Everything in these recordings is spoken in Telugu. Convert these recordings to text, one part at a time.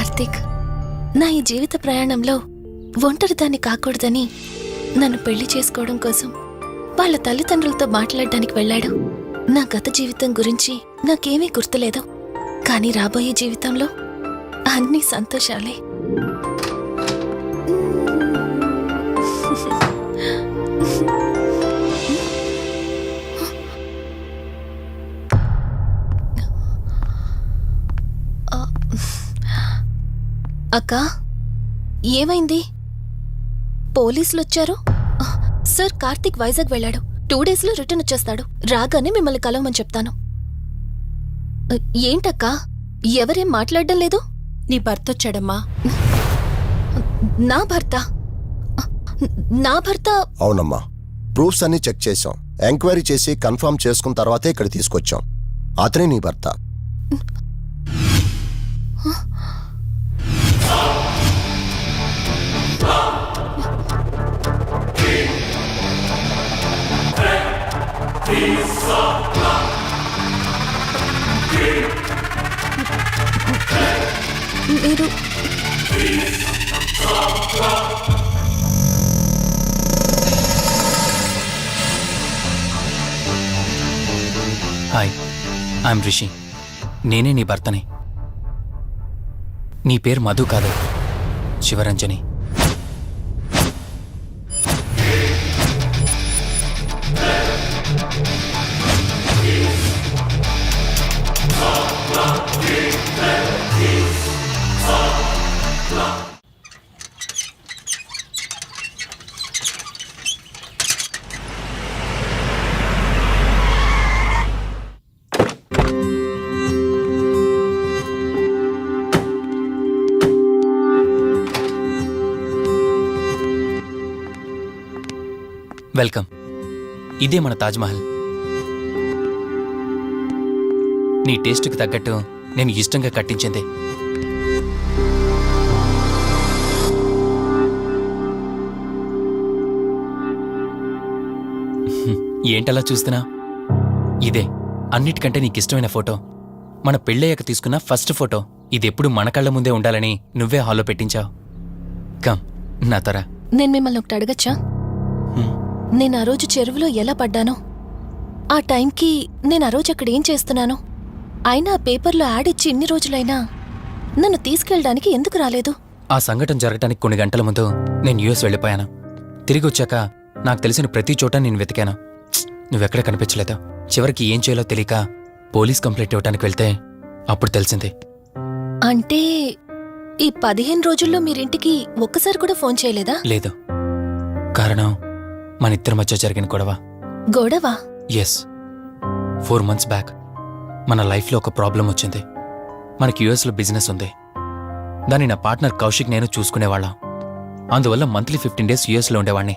కార్తీక్ నా ఈ జీవిత ప్రయాణంలో ఒంటరిదాన్ని కాకూడదని నన్ను పెళ్లి చేసుకోవడం కోసం వాళ్ళ తల్లిదండ్రులతో మాట్లాడడానికి వెళ్ళాడు. నా గత జీవితం గురించి నాకేమీ గుర్తులేదు, కానీ రాబోయే జీవితంలో అన్ని సంతోషాలే. అక్కా, ఏమైంది? పోలీసులు వచ్చారు. సార్, కార్తీక్ వైజాగ్ వెళ్ళాడు. 2 డేస్లో రిటర్న్ వచ్చేస్తాడు. రాగానే మిమ్మల్ని కలవమని చెప్తాను. ఏంటక్కా, ఎవరేం మాట్లాడడం లేదు? నీ భర్త వచ్చాడమ్మా. నా భర్త? నా భర్త? అవునమ్మా, ప్రూఫ్స్ అన్ని చెక్ చేశాం. ఎంక్వైరీ చేసి కన్ఫర్మ్ చేసుకున్న తర్వాతే ఇక్కడ తీసుకొచ్చాం. అతనే నీ భర్త. మీరు హాయ్, ఐఎమ్ రిషి. నేనే నీ భర్తని. నీ పేరు మధు కాదు, శివరంజని. వెల్కమ్. ఇదే మన తాజ్మహల్. నీ టేస్ట్కి తగ్గట్టు నేను ఇష్టంగా కట్టించింది. ఏంటలా చూస్తున్నా? ఇదే అన్నిటికంటే నీకిష్టమైన ఫోటో. మన పెళ్ళయ్యాక తీసుకున్న ఫస్ట్ ఫోటో. ఇదెప్పుడు మన కళ్ళ ముందే ఉండాలని నువ్వే హాల్లో పెట్టించావు. కమ్, నా తర. నేను మిమ్మల్ని ఒకటి అడగచ్చా? నేను ఆ రోజు చెరువులో ఎలా పడ్డానో, ఆ టైంకి నేను ఆ రోజు అక్కడ ఏం చేస్తున్నానో, అయినా ఆ పేపర్లో యాడ్ ఇచ్చి ఇన్ని రోజులైనా నన్ను తీసుకెళ్ళడానికి ఎందుకు రాలేదు? ఆ సంఘటన జరగటానికి కొన్ని గంటల ముందు నేను యుఎస్ వెళ్ళిపోయాను. తిరిగి వచ్చాక నాకు తెలిసిన ప్రతి చోట నేను వెతికాను. నువ్వెక్కడ కనిపించలేదు. చివరికి ఏం చేయాలో తెలియక పోలీస్ కంప్లైంట్ ఇవ్వడానికి వెళ్తే అప్పుడు తెలిసింది. అంటే ఈ 15 రోజుల్లో మీరింటికి ఒక్కసారి కూడా ఫోన్ చేయలేదా? లేదు. కారణం మన ఇద్దరి మధ్య జరిగిన గొడవ. గొడవ? ఎస్. 4 మంత్స్ బ్యాక్ మన లైఫ్లో ఒక ప్రాబ్లం వచ్చింది. మనకి యుఎస్లో బిజినెస్ ఉంది. దాన్ని నా పార్ట్నర్ కౌశిక్ నేను చూసుకునేవాళ్ళం. అందువల్ల మంత్లీ 15 డేస్ యుఎస్లో ఉండేవాణ్ణి.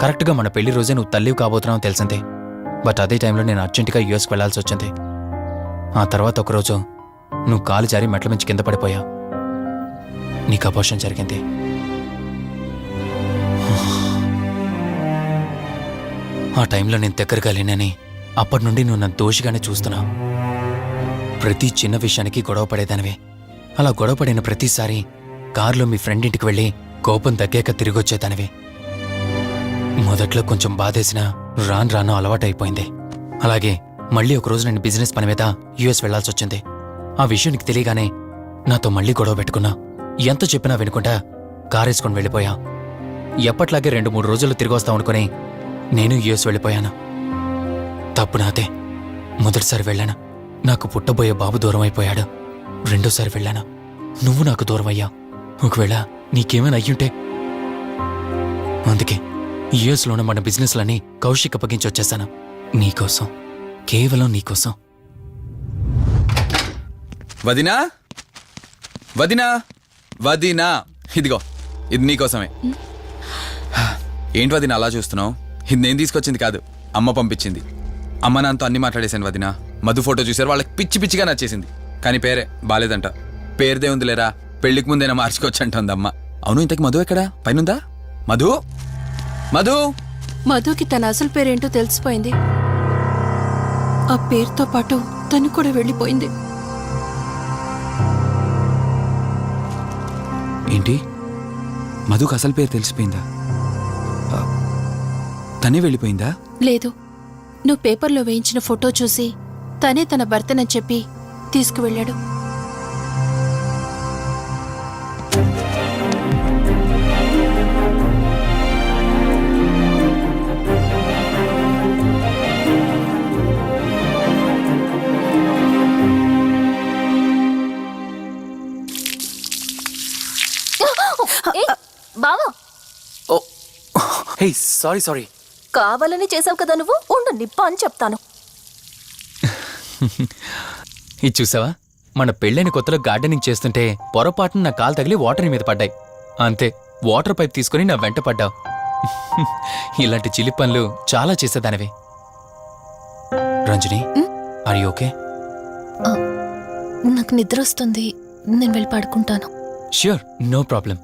కరెక్ట్గా మన పెళ్లి రోజే నువ్వు తల్లివి కాబోతున్నావు తెలిసింది. బట్ అదే టైంలో నేను అర్జెంటుగా యుఎస్కి వెళ్లాల్సి వచ్చింది. ఆ తర్వాత ఒకరోజు నువ్వు కాలు జారి మెట్ల మించి కింద పడిపోయావు. నీకు అబార్షన్ జరిగింది. ఆ టైంలో నేను దగ్గరగా లేనని అప్పటి నుండి నువ్వు నన్ను దోషిగానే చూస్తున్నావు. ప్రతి చిన్న విషయానికి గొడవ పడేదానివే. అలా గొడవ పడిన ప్రతిసారి కారులో మీ ఫ్రెండ్ ఇంటికి వెళ్ళి కోపం తగ్గాక తిరిగొచ్చేదానివి. మొదట్లో కొంచెం బాధేసినా రాను అలవాటైపోయింది. అలాగే మళ్ళీ ఒకరోజు నేను బిజినెస్ పని మీద యుఎస్ వెళ్లాల్సి వచ్చింది. ఆ విషయం నీకు తెలియగానే నాతో మళ్ళీ గొడవ పెట్టుకున్నా. ఎంత చెప్పినా వినుకుంటా కారేసుకొని వెళ్ళిపోయా. ఎప్పట్లాగే 2-3 రోజుల్లో తిరిగి వస్తాం అనుకుని నేను యుఎస్ వెళ్ళిపోయాను. తప్పు నాదే. మొదటిసారి వెళ్ళాను, నాకు పుట్టబోయే బాబు దూరం అయిపోయాడు. రెండోసారి వెళ్ళాను, నువ్వు నాకు దూరం అయ్యా. ఒకవేళ నీకేమైనా అయ్యుంటే. అందుకే యుఎస్లోనే మన బిజినెస్లన్నీ కౌశిక్ అప్పగించి వచ్చేసాను. నీకోసం, కేవలం నీకోసం. వదినా, వదినా, వదినా, ఇదిగో ఇది నీకోసమే. ఏంటి వదినా అలా చూస్తున్నావు? ఇది నేను తీసుకొచ్చింది కాదు, అమ్మ పంపించింది. అమ్మ నాన్నతో అన్ని మాట్లాడేశాను వదినా. మధు ఫోటో చూశారు, వాళ్ళకి పిచ్చిగా నచ్చేసింది. కానీ పేరే బాలేదంట. పేరుదే ఉంది లేరా, పెళ్లికి ముందైనా మార్చుకోవచ్చు అంటుంది అమ్మ. అవును, ఇంతకి మధు ఎక్కడా? పైనుందా? మధు, మధు. మధుకి తన అసలు పేరేంటో తెలిసిపోయింది. ఆ పేరుతో పాటు తను కూడా వెళ్ళిపోయింది. మధుకు అసలు పేరు తెలిసిపోయిందా? తనే వెళ్ళిపోయిందా? లేదు, నువ్వు పేపర్లో వేయించిన ఫోటో చూసి తనే తన భర్తనని చెప్పి తీసుకువెళ్ళాడు. బావా, ఓ హే సారీ కావాలని చేసావు కదా నువ్వు. ఉండు, నిప్ప అని చెప్తాను. ఇది చూసావా, మన పెళ్ళైన కొత్తలో గార్డెనింగ్ చేస్తుంటే పొరపాటున నా కాలు తగిలి వాటర్ మీద పడ్డాయి. అంతే, వాటర్ పైప్ తీసుకుని నా వెంట పడ్డావు. ఇలాంటి చిలి పనులు చాలా చేసేదానివి. Ranjani, are you okay? నాకు నిద్ర వస్తుంది, నేను వెళ్ళి పడుకుంటాను. Sure, no problem.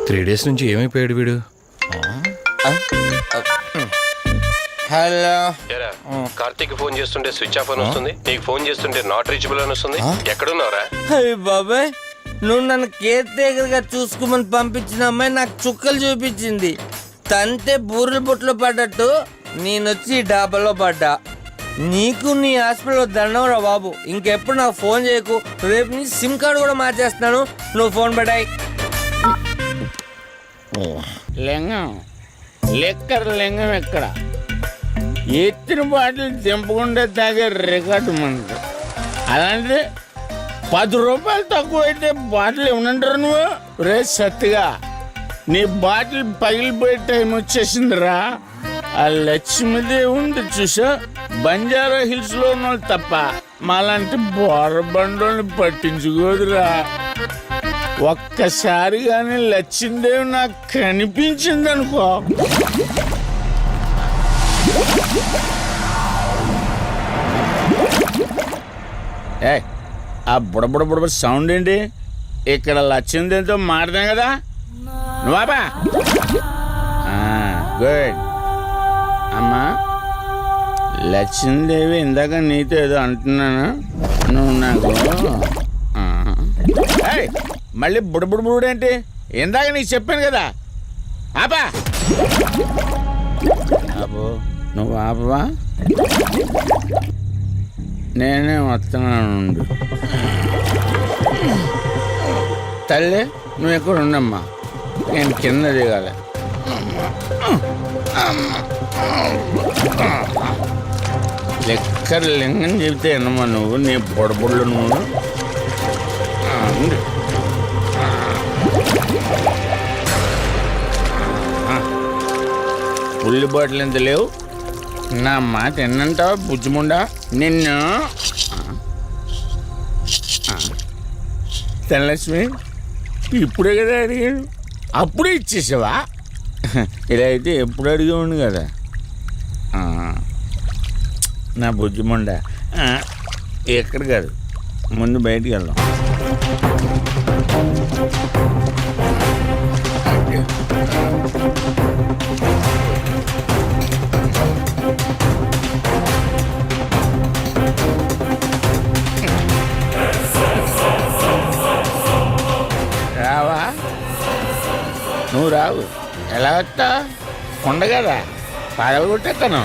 Three days నుంచి ఏమైపోయాడు వీడు? హలో. కార్తీక్ ఫోన్ చేస్తుంటే స్విచ్ ఆఫ్ అని వస్తుంది, నీకు ఫోన్ చేస్తుంటే నాట్ రీచబుల్ అని వస్తుంది. ఎక్కడున్నావురా? అయ్య బాబాయ్, నువ్వు నన్ను కేర్ టేకర్ గా చూసుకోమని పంపించిన అమ్మాయి నాకు చుక్కలు చూపించింది. తంతే బూరెల బొట్లో పడ్డట్టు నేనొచ్చి డాబాలో పడ్డా. నీకు నీ హాస్పిటల్లో దండంరా బాబు. ఇంకెప్పుడు నాకు ఫోన్ చేయకు. రేపు నీ సిమ్ కార్డు కూడా మార్చేస్తున్నాను. నువ్వు ఫోన్ పడాయి. లింగం లెక్కర లింగం ఎక్కడ? ఎత్తిన బాటిల్ దింపకుండా తాగే రికార్డు మనది. అలాంటి 10 రూపాయలు తక్కువ అయితే బాటిల్ ఏమనంటారు నువ్వు? రే సత్తిగా, నీ బాటిల్ పగిలిపోయే టైం వచ్చేసిందిరా. ఆ లక్ష్మీదేవి ఉంది చూసా, బంజారా హిల్స్ లో ఉన్న తప్ప మాలాంటి బోరబండోని పట్టించుకోదురా. ఒక్కసారి కానీ లక్ష్మీదేవి నాకు కనిపించింది అనుకో, ఆ బుడబుడ సౌండ్ ఏంటి? ఇక్కడ లక్ష్మీదేవితో మాట్లాడాం కదా నువ్వా? గుడ్ అమ్మా. లక్ష్మీదేవి ఇందాక నీతో ఏదో అంటున్నాను, నువ్వు నాకు మళ్ళీ బుడబుడు ఏంటి? ఇందాక నీకు చెప్పాను కదా, ఆపా. ఆపో, నువ్వు ఆపవా? నేనే వస్తున్నాను. తల్లి, నువ్వు ఎక్కడ ఉండమ్మా, నేను కింద దిగాలి. లెక్కర లింగం చెబితే ఎన్నమ్మా నువ్వు, నీ బుడబుళ్ళు నువ్వు. పుల్లి బాటిల్ ఎంత లేవు, నా మాట ఎన్నంటావా బుజ్జిముండా? నిన్ను ధనలక్ష్మి ఇప్పుడే కదా అడిగాడు, అప్పుడే ఇచ్చేసావా? ఇలా అయితే ఎప్పుడు అడిగేవాడు కదా నా బుజ్జిముండా. ఎక్కడ కాదు, ముందు బయటికి వెళ్దాం. రావా? నువ్వు రావు, ఎలా వస్తా? కొండ కదా, పగలగొట్టేస్తాను.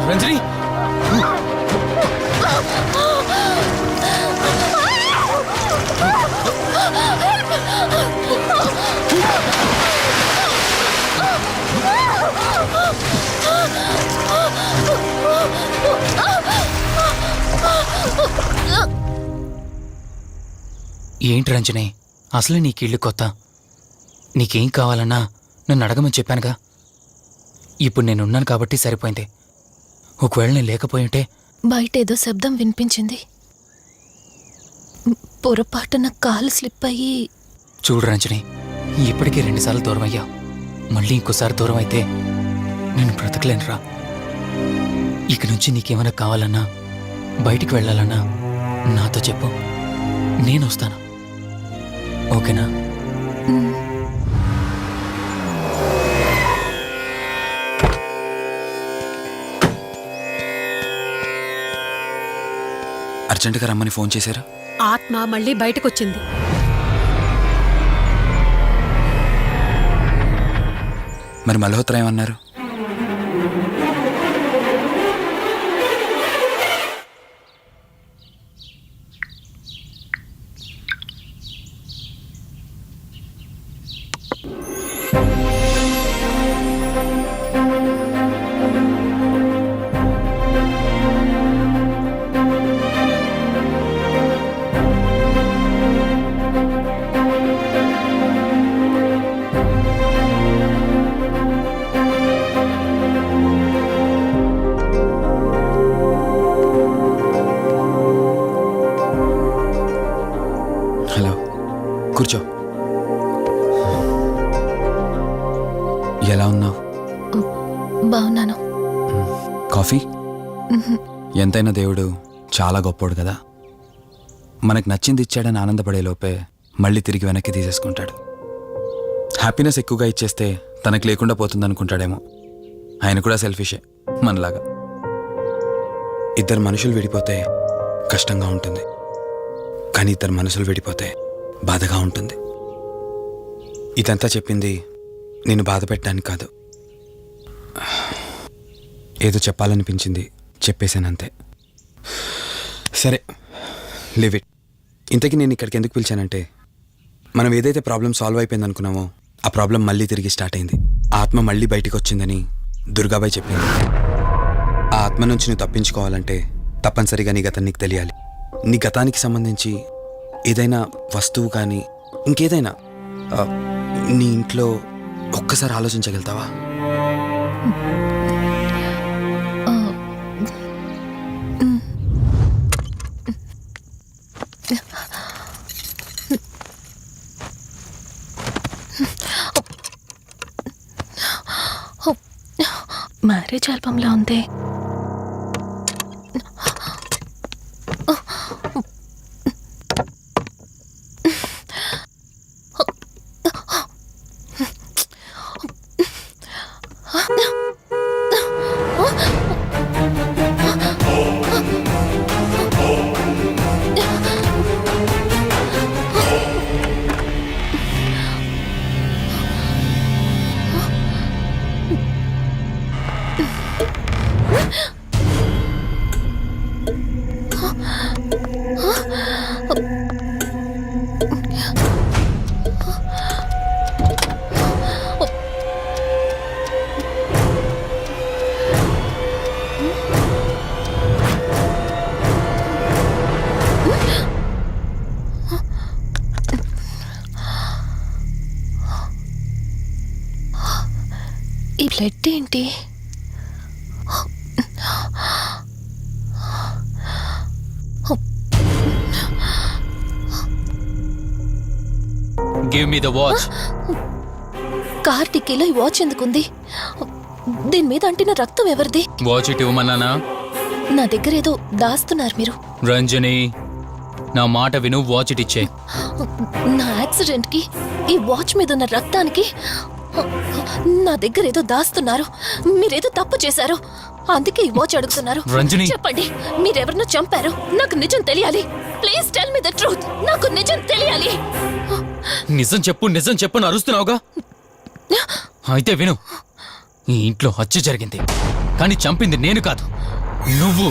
రంజని ఏంటి రంజని, అసలే నీకు ఇల్లు కొత్త. నీకేం కావాలన్నా నన్ను అడగమని చెప్పానుగా. ఇప్పుడు నేనున్నాను కాబట్టి సరిపోయింది. ఒకవేళ నేను లేకపోయింటే బయట ఏదో శబ్దం వినిపించింది. పొరపాటున కాలు స్లిప్ అయ్యి. చూడు రంజని, ఇప్పటికే 2 సార్లు దూరం అయ్యా. మళ్ళీ ఇంకోసారి దూరం అయితే నేను బ్రతకలేనురా. ఇక నుంచి నీకేమైనా కావాలన్నా, బయటికి వెళ్ళాలన్నా నాతో చెప్పు, నేను వస్తాను. ఓకేనా? అర్జెంటుగా రమ్మని ఫోన్ చేశారా? ఆత్మ మళ్ళీ బయటకొచ్చింది. మరి మల్హోత్రా ఏమన్నారు? హలో, కూర్చో. ఎలా ఉన్నావు? బాగున్నాను. కాఫీ? ఎంతైనా దేవుడు చాలా గొప్పోడు కదా. మనకు నచ్చింది ఇచ్చాడని ఆనందపడే లోపే మళ్ళీ తిరిగి వెనక్కి తీసేసుకుంటాడు. హ్యాపీనెస్ ఎక్కువగా ఇచ్చేస్తే తనకు లేకుండా పోతుందనుకుంటాడేమో. ఆయన కూడా సెల్ఫిషే మనలాగా. ఇద్దరు మనుషులు విడిపోతే కష్టంగా ఉంటుంది, కానీ ఇద్దరు మనసులు విడిపోతే బాధగా ఉంటుంది. ఇదంతా చెప్పింది నేను బాధ పెట్టడానికి కాదు. ఏదో చెప్పాలనిపించింది, చెప్పేశానంతే. సరే, లివ్ ఇట్. ఇంతకీ నేను ఇక్కడికి ఎందుకు పిలిచానంటే, మనం ఏదైతే ప్రాబ్లం సాల్వ్ అయిపోయింది అనుకున్నామో ఆ ప్రాబ్లం మళ్ళీ తిరిగి స్టార్ట్ అయింది. ఆత్మ మళ్ళీ బయటికి వచ్చిందని దుర్గాబాయ్ చెప్పింది. ఆ ఆత్మ నుంచి నువ్వు తప్పించుకోవాలంటే తప్పనిసరిగా నీ గతం నీకు తెలియాలి. నీ గతానికి సంబంధించి ఏదైనా వస్తువు కానీ ఇంకేదైనా నీ ఇంట్లో ఒక్కసారి ఆలోచించగలుగుతావా? మ్యారేజ్ ఆల్బంలా ఉంది. బ్లడ్ ఏంటి? Give me the watch. Car డిక్కీలో ఈ వాచ్ ఎందుకుంది? దీని మీద అంటిన రక్తం ఎవరిది? వాచ్ ఇటు ఇవ్వమన్నానా? నా దగ్గర ఏదో దాస్తున్నారు మీరు. రంజని, నా మాట విను, వాచ్ ఇటు ఇచ్చే. నా యాక్సిడెంట్ కి, ఈ వాచ్ మీద ఉన్న రక్తానికి నా దగ్గర ఏదో దాస్తున్నారు. మీరేదో తప్పు చేశారు, అందుకే ఈ వాచ్ అడుగుతున్నారు. రంజని. చెప్పండి, మీరెవరినో చంపారు. నాకు నిజం తెలియాలి. Please tell me the truth. నాకు నిజం తెలియాలి. నిజం చెప్పు, నిజం చెప్పు అని అరుస్తున్నావుగా. అయితే విను, ఈ ఇంట్లో హత్య జరిగింది, కానీ చంపింది నేను కాదు, నువ్వు.